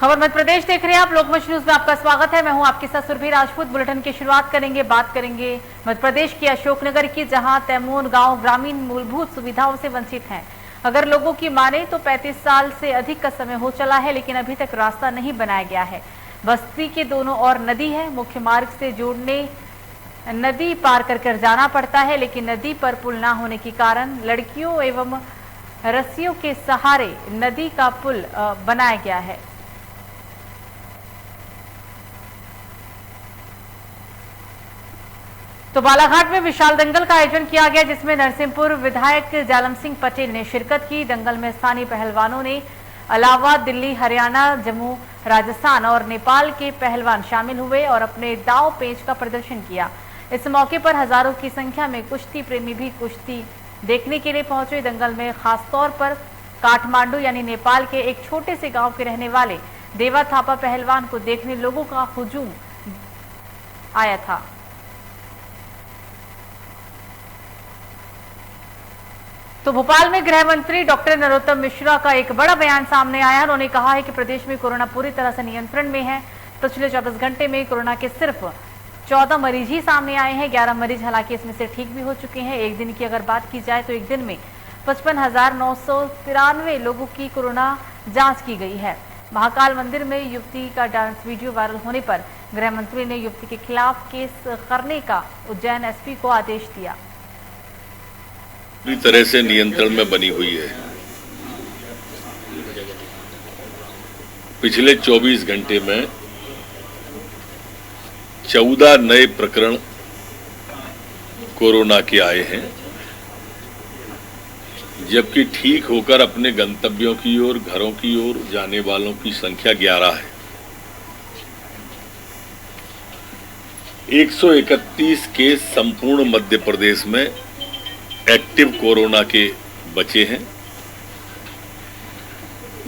खबर मध्य प्रदेश देख रहे हैं आप। लोकमंच न्यूज में आपका स्वागत है। मैं हूं आपके साथ सुरभि राजपूत। बुलेटिन की शुरुआत करेंगे, बात करेंगे मध्य प्रदेश के अशोकनगर की, जहां तैमून गांव ग्रामीण मूलभूत सुविधाओं से वंचित हैं। अगर लोगों की माने तो 35 साल से अधिक का समय हो चला है, लेकिन अभी तक रास्ता नहीं बनाया गया है। बस्ती के दोनों ओर नदी है, मुख्य मार्ग से जोड़ने नदी पार कर जाना पड़ता है, लेकिन नदी पर पुल न होने के कारण लड़कियों एवं रस्सियों के सहारे नदी का पुल बनाया गया है। तो बालाघाट में विशाल दंगल का आयोजन किया गया, जिसमें नरसिंहपुर विधायक जालम सिंह पटेल ने शिरकत की। दंगल में स्थानीय पहलवानों ने अलावा दिल्ली, हरियाणा, जम्मू, राजस्थान और नेपाल के पहलवान शामिल हुए और अपने दांव पेच का प्रदर्शन किया। इस मौके पर हजारों की संख्या में कुश्ती प्रेमी भी कुश्ती देखने के लिए पहुंचे। दंगल में खासतौर पर काठमांडू यानी नेपाल के एक छोटे से गांव के रहने वाले देवा थापा पहलवान को देखने लोगों का हुजूम आया था। तो भोपाल में गृह मंत्री डॉक्टर नरोत्तम मिश्रा का एक बड़ा बयान सामने आया। उन्होंने कहा है कि प्रदेश में कोरोना पूरी तरह से नियंत्रण में है। पिछले 24 घंटे में कोरोना के सिर्फ 14 मरीज ही सामने आए हैं। 11 मरीज हालांकि इसमें से ठीक भी हो चुके हैं। एक दिन की अगर बात की जाए तो एक दिन में 55,993 लोगों की कोरोना जांच की गई है। महाकाल मंदिर में युवती का डांस वीडियो वायरल होने पर गृह मंत्री ने युवती के खिलाफ केस करने का उज्जैन एसपी को आदेश दिया। पूरी तरह से नियंत्रण में बनी हुई है। पिछले 24 घंटे में 14 नए प्रकरण कोरोना के आए हैं, जबकि ठीक होकर अपने गंतव्यों की ओर, घरों की ओर जाने वालों की संख्या 11 है। 131 केस संपूर्ण मध्य प्रदेश में एक्टिव कोरोना के बचे हैं,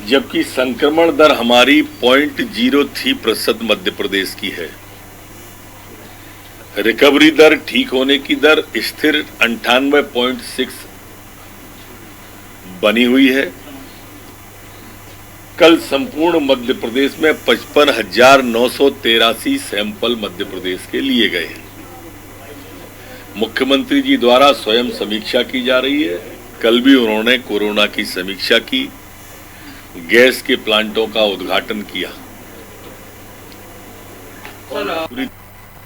जबकि संक्रमण दर हमारी 0.03% मध्य प्रदेश की है। रिकवरी दर, ठीक होने की दर स्थिर 98.6 बनी हुई है। कल संपूर्ण मध्य प्रदेश में 55,983 सैंपल मध्य प्रदेश के लिए गए हैं। मुख्यमंत्री जी द्वारा स्वयं समीक्षा की जा रही है। कल भी उन्होंने कोरोना की समीक्षा की, गैस के प्लांटों का उद्घाटन किया।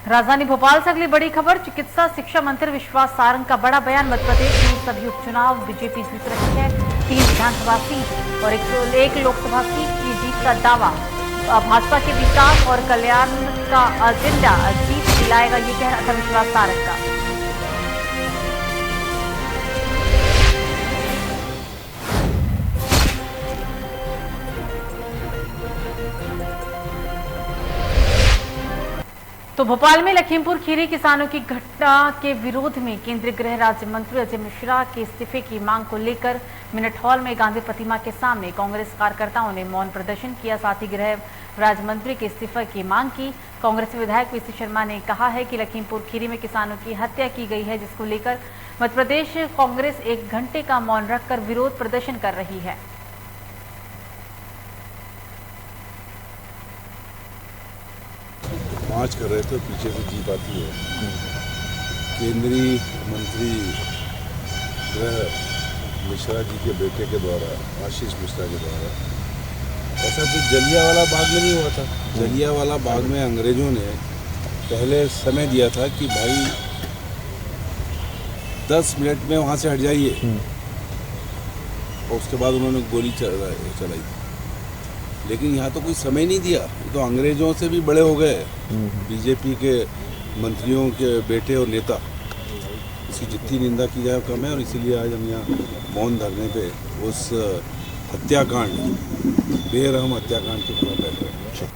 राजधानी भोपाल से अगली बड़ी खबर। चिकित्सा शिक्षा मंत्री विश्वास सारंग का बड़ा बयान। मध्य प्रदेश में सभी उपचुनाव बीजेपी जीत रही है। 3 विधानसभा सीट और 101 लोकसभा सीट की जीत का दावा। भाजपा के विकास और कल्याण का एजेंडा जीत दिलाएगा, ये कहना था विश्वास सारंग का। तो भोपाल में लखीमपुर खीरी किसानों की घटना के विरोध में केंद्रीय गृह राज्य मंत्री अजय मिश्रा के इस्तीफे की मांग को लेकर मिनट हॉल में गांधी प्रतिमा के सामने कांग्रेस कार्यकर्ताओं ने मौन प्रदर्शन किया। साथ ही गृह राज्य मंत्री के इस्तीफे की मांग की। कांग्रेस विधायक पीसी शर्मा ने कहा है कि लखीमपुर खीरी में किसानों की हत्या की गई है, जिसको लेकर मध्य प्रदेश कांग्रेस 1 घंटे का मौन रखकर विरोध प्रदर्शन कर रही है। मार्च कर रहे थे, पीछे से जीप आती है। केंद्रीय मंत्री गृह मिश्रा जी के बेटे के द्वारा, आशीष मिश्रा के द्वारा, ऐसा तो जलियांवाला बाग में नहीं हुआ था। जलियांवाला बाग में अंग्रेजों ने पहले समय दिया था कि भाई 10 मिनट में वहाँ से हट जाइए, और उसके बाद उन्होंने गोली चलाई थी। लेकिन यहाँ तो कोई समय नहीं दिया। तो अंग्रेजों से भी बड़े हो गए बीजेपी के मंत्रियों के बेटे और नेता। इसकी जितनी निंदा की जाए कम है, और इसीलिए आज हम यहाँ मौन धरने पे उस हत्याकांड, बेरहम हत्याकांड के खिलाफ बैठ रहे हैं।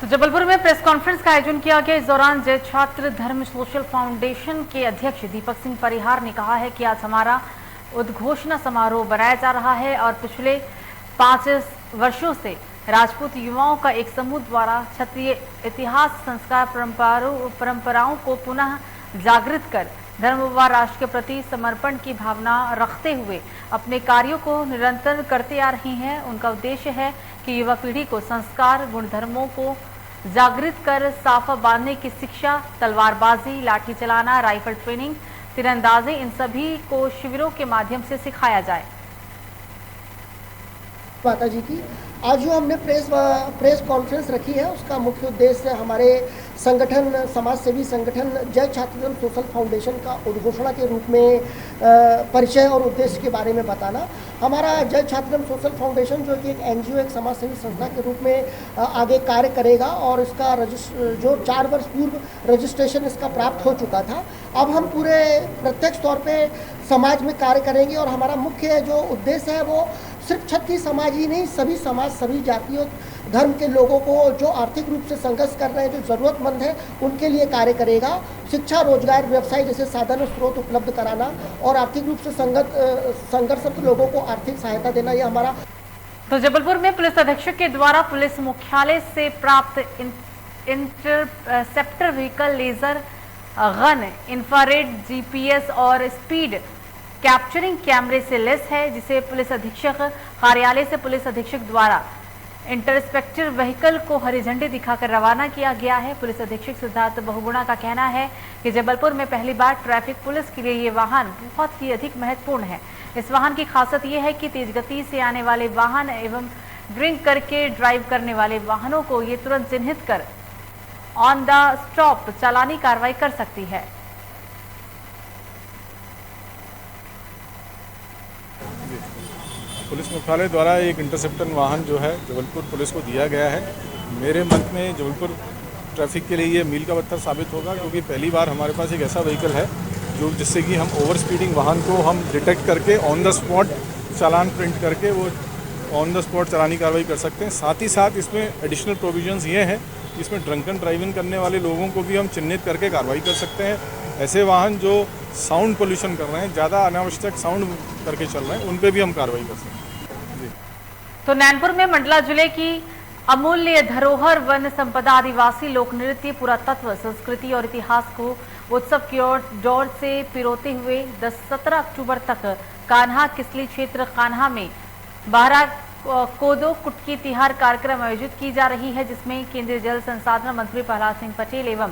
तो जबलपुर में प्रेस कॉन्फ्रेंस का आयोजन किया गया। इस दौरान जय छात्र धर्म सोशल फाउंडेशन के अध्यक्ष दीपक सिंह परिहार ने कहा है कि आज हमारा उद्घोषणा समारोह बनाया जा रहा है और पिछले 5 वर्षों से राजपूत युवाओं का एक समूह द्वारा क्षत्रिय इतिहास, संस्कार, परंपराओं को पुनः जागृत कर धर्म व राष्ट्र के प्रति समर्पण की भावना रखते हुए अपने कार्यों को निरंतर करते आ रही हैं। उनका उद्देश्य है कि युवा पीढ़ी को संस्कार गुणधर्मों को जागृत कर साफा बांधने की शिक्षा, तलवारबाजी, लाठी चलाना, राइफल ट्रेनिंग, तीरंदाजी, इन सभी को शिविरों के माध्यम से सिखाया जाए। माता जी की आज जो हमने प्रेस कॉन्फ्रेंस रखी है उसका मुख्य उद्देश्य हमारे संगठन, समाज सेवी संगठन जय छात्रधर्म सोशल फाउंडेशन का उद्घोषणा के रूप में परिचय और उद्देश्य के बारे में बताना। हमारा जय छात्रधर्म सोशल फाउंडेशन जो कि एक एनजीओ, एक समाज सेवी संस्था के रूप में आगे कार्य करेगा और इसका जो 4 वर्ष पूर्व रजिस्ट्रेशन इसका प्राप्त हो चुका था। अब हम पूरे प्रत्यक्ष तौर पे समाज में कार्य करेंगे और हमारा मुख्य जो उद्देश्य है वो सिर्फ क्षत्रिय समाज ही नहीं, सभी समाज, सभी जातियों धर्म के लोगों को जो आर्थिक रूप से संघर्ष कर रहे हैं, जो ज़रूरतमंद है, उनके लिए कार्य करेगा। शिक्षा, रोजगार, व्यवसाय जैसे साधन स्रोत उपलब्ध कराना और आर्थिक रूप से संघर्षरत लोगों को आर्थिक सहायता देना, यह हमारा। तो जबलपुर में पुलिस अधीक्षक के द्वारा पुलिस मुख्यालय से प्राप्त interceptor vehicle, laser gun, infrared, GPS और स्पीड कैप्चरिंग कैमरे से लेस है, जिसे पुलिस अधीक्षक कार्यालय से पुलिस अधीक्षक द्वारा इंटरसेप्टर व्हीकल को हरी झंडी दिखाकर रवाना किया गया है। पुलिस अधीक्षक सिद्धार्थ बहुगुणा का कहना है कि जबलपुर में पहली बार ट्रैफिक पुलिस के लिए ये वाहन बहुत ही अधिक महत्वपूर्ण है। इस वाहन की खासियत ये है कि तेज गति से आने वाले वाहन एवं ड्रिंक करके ड्राइव करने वाले वाहनों को ये तुरंत चिन्हित कर ऑन द स्टॉप चालानी कार्रवाई कर सकती है। पुलिस मुख्यालय द्वारा एक इंटरसेप्टर वाहन जो है जबलपुर पुलिस को दिया गया है। मेरे मत में जबलपुर ट्रैफिक के लिए ये मील का पत्थर साबित होगा, क्योंकि पहली बार हमारे पास एक ऐसा व्हीकल है जो जिससे कि हम ओवर स्पीडिंग वाहन को हम डिटेक्ट करके on the spot challan print करके वो ऑन द स्पॉट चालानी कार्रवाई कर सकते हैं। साथ ही साथ इसमें एडिशनल प्रोविजंस ये हैं कि इसमें ड्रंकन ड्राइविंग करने वाले लोगों को भी हम चिन्हित करके कार्रवाई कर सकते हैं। ऐसे वाहन जो साउंड पोल्यूशन कर रहे हैं, ज़्यादा अनावश्यक साउंड करके चल रहे हैं, उन पर भी हम कार्रवाई कर सकते हैं। तो नैनपुर में मंडला जिले की अमूल्य धरोहर वन संपदा, आदिवासी लोक नृत्य, पुरातत्व, संस्कृति और इतिहास को उत्सव की दौर से पिरोते हुए 17 अक्टूबर तक कान्हा किसली क्षेत्र कान्हा में बारह कोदो कुटकी तिहार कार्यक्रम आयोजित की जा रही है, जिसमें केंद्रीय जल संसाधन मंत्री प्रहलाद सिंह पटेल एवं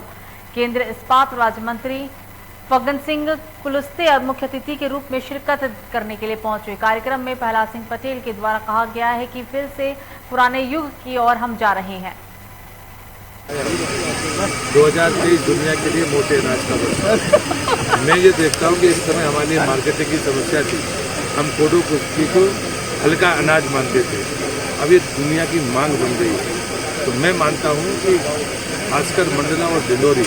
केंद्रीय इस्पात राज्य मंत्री फग्गन सिंह कुलस्ते और मुख्य अतिथि के रूप में शिरकत करने के लिए पहुंचे। कार्यक्रम में प्रहलाद सिंह पटेल के द्वारा कहा गया है कि फिर से पुराने युग की ओर हम जा रहे हैं। 2023 दुनिया के लिए मोटे अनाज का वर्ष। मैं ये देखता हूँ कि इस समय हमारे लिए मार्केटिंग की समस्या थी। हम कोडो कुटकी को हल्का अनाज मानते थे, अब ये दुनिया की मांग बन गई है। तो मैं मानता हूँ कि खासकर मंडला और डिंडोरी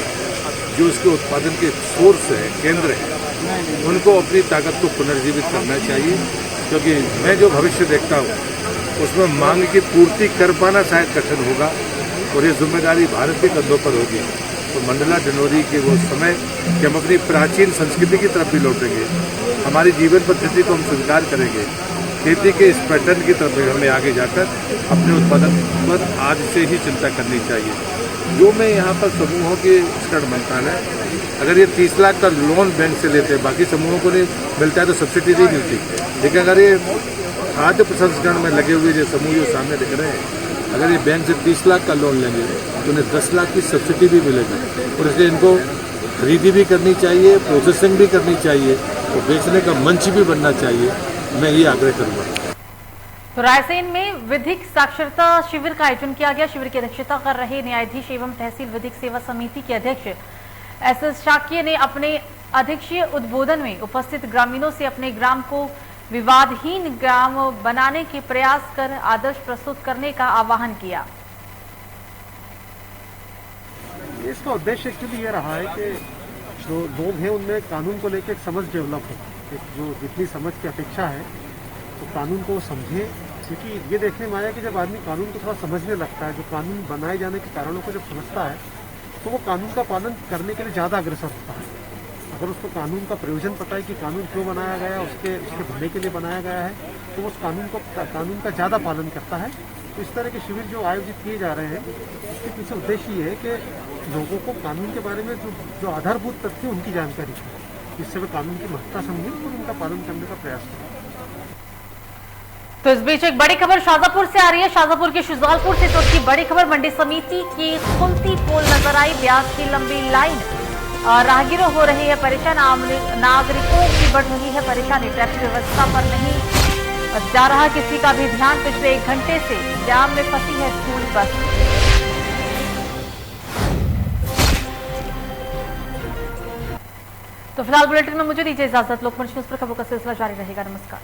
जो उसके उत्पादन के सोर्स है, केंद्र है, उनको अपनी ताकत को पुनर्जीवित करना चाहिए, क्योंकि मैं जो भविष्य देखता हूँ उसमें मांग की पूर्ति कर पाना शायद कठिन होगा और ये जिम्मेदारी भारत के कंधों पर होगी। तो मंडला डिंडोरी के वो समय कि हम अपनी प्राचीन संस्कृति की तरफ भी लौटेंगे, हमारी जीवन पद्धति को हम स्वीकार करेंगे, खेती के इस पैटर्न की तरफ हमें आगे जाकर अपने उत्पादन पर आज से ही चिंता करनी चाहिए। जो मैं यहाँ पर समूहों के स्टड मंत्रालय, अगर ये 30 लाख का लोन बैंक से लेते हैं, बाकी समूहों को नहीं मिलता है तो सब्सिडी नहीं मिलती, लेकिन अगर ये खाद्य प्रसंस्करण में लगे हुए जो समूह जो सामने दिख रहे हैं, अगर ये बैंक से 30 लाख का लोन लेंगे तो उन्हें 10 लाख की सब्सिडी भी मिलेगी और इसलिए इनको खरीदी भी करनी चाहिए, प्रोसेसिंग भी करनी चाहिए और बेचने का मंच भी बनना चाहिए। मैं ये आग्रह करूँगा। तो रायसेन में विधिक साक्षरता शिविर का आयोजन किया गया। शिविर की अध्यक्षता कर रहे न्यायाधीश एवं तहसील विधिक सेवा समिति के अध्यक्ष एस शाक्य ने अपने अध्यक्षीय उद्बोधन में उपस्थित ग्रामीणों से अपने ग्राम को विवादहीन ग्राम बनाने के प्रयास कर आदर्श प्रस्तुत करने का आह्वान किया। इसका उद्देश्य एक्चुअली ये रहा है कि जो लोग हैं उनमें कानून को लेकर समझ डेवलप हो, जो जितनी समझ की अपेक्षा है तो कानून को समझे, क्योंकि ये देखने में आया कि जब आदमी कानून को थोड़ा समझने लगता है, जो कानून बनाए जाने के कारणों को जब समझता है तो वो कानून का पालन करने के लिए ज़्यादा अग्रसर होता है। अगर उसको कानून का प्रयोजन पता है कि कानून क्यों बनाया गया, उसके भले के लिए बनाया गया है, तो उस कानून का ज़्यादा पालन करता है। तो इस तरह के शिविर जो आयोजित किए जा रहे हैं, इसके पीछे उद्देश्य ये है कि लोगों को कानून के बारे में जो आधारभूत तथ्य उनकी जानकारी है, जिससे वे कानून की महत्ता समझें और उनका पालन करने का प्रयास करें। तो इस बीच एक बड़ी खबर शाजापुर से आ रही है। शाजापुर के शुजालपुर से तुर्की बड़ी खबर, मंडी समिति की खुलती पोल नजर आई, ब्याज की लंबी लाइन, राहगीरों हो रही है परेशान, नागरिकों की बढ़ रही है परेशानी, ट्रैफिक व्यवस्था पर नहीं जा रहा किसी का भी ध्यान, पिछले 1 घंटे से जाम में फंसी है स्कूल बस। तो फिलहाल बुलेटिन में मुझे दीजिए इजाजत। लोकमंच न्यूज पर खबरों का सिलसिला जारी रहेगा। नमस्कार।